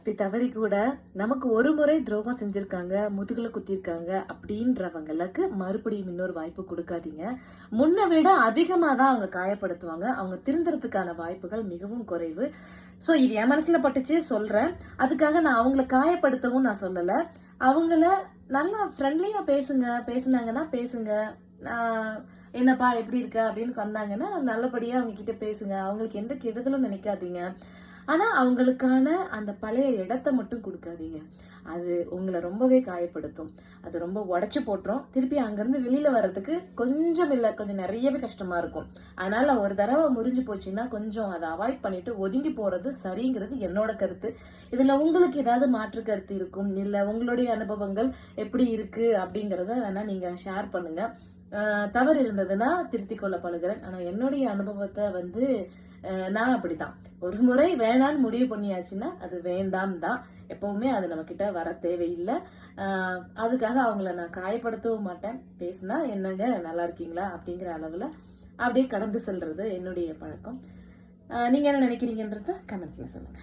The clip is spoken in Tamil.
அப்படி தவறி கூட நமக்கு ஒரு முறை துரோகம் செஞ்சிருக்காங்க, முதுகுல குத்திருக்காங்க அப்படின்றவங்களுக்கு மறுபடியும் இன்னொரு வாய்ப்பு கொடுக்காதீங்க. முன்ன விட அதிகமா தான் அவங்க காயப்படுத்துவாங்க. அவங்க திருந்துறதுக்கான வாய்ப்புகள் மிகவும் குறைவு. ஸோ இது என் மனசுல பட்டுச்சு சொல்றேன். அதுக்காக நான் அவங்கள காயப்படுத்தவும் நான் சொல்லல. அவங்கள நல்லா ஃப்ரெண்ட்லியா பேசுனாங்கன்னா பேசுங்க. என்னப்பா எப்படி இருக்க அப்படின்னு வந்தாங்கன்னா நல்லபடியா அவங்க கிட்ட பேசுங்க. அவங்களுக்கு எந்த கெடுதலும் நினைக்காதீங்க. ஆனா அவங்களுக்கான அந்த பழைய இடத்த மட்டும் கொடுக்காதீங்க. அது உங்களை ரொம்பவே காயப்படுத்தும். அது ரொம்ப உடைச்சு போட்டுரும். திருப்பி அங்கிருந்து வெளியில வர்றதுக்கு கொஞ்சம் நிறையவே கஷ்டமா இருக்கும். அதனால ஒரு தடவை முறிஞ்சு போச்சுன்னா கொஞ்சம் அதை அவாய்ட் பண்ணிட்டு ஒதுங்கி போறது சரிங்கிறது என்னோட கருத்து. இதுல உங்களுக்கு ஏதாவது மாற்று கருத்து இருக்கும், இல்ல உங்களுடைய அனுபவங்கள் எப்படி இருக்கு அப்படிங்கறத வேணா நீங்க ஷேர் பண்ணுங்க. தவறு இருந்ததுன்னா திருத்திக் கொள்ள பழகுறேன். ஆனா என்னுடைய அனுபவத்தை நான் அப்படித்தான். ஒரு முறை வேணான்னு முடிவு பண்ணியாச்சுன்னா அது வேண்டாம் தான். எப்பவுமே அது நம்ம கிட்ட வர தேவையில்லை. அதுக்காக அவங்கள நான் காயப்படுத்தவும் மாட்டேன். பேசினா என்னங்க நல்லா இருக்கீங்களா அப்படிங்கிற அளவுல அப்படியே கடந்து செல்றது என்னுடைய பழக்கம். நீங்க என்ன நினைக்கிறீங்கன்றத கமெண்ட்ஸ்ல சொல்லுங்க.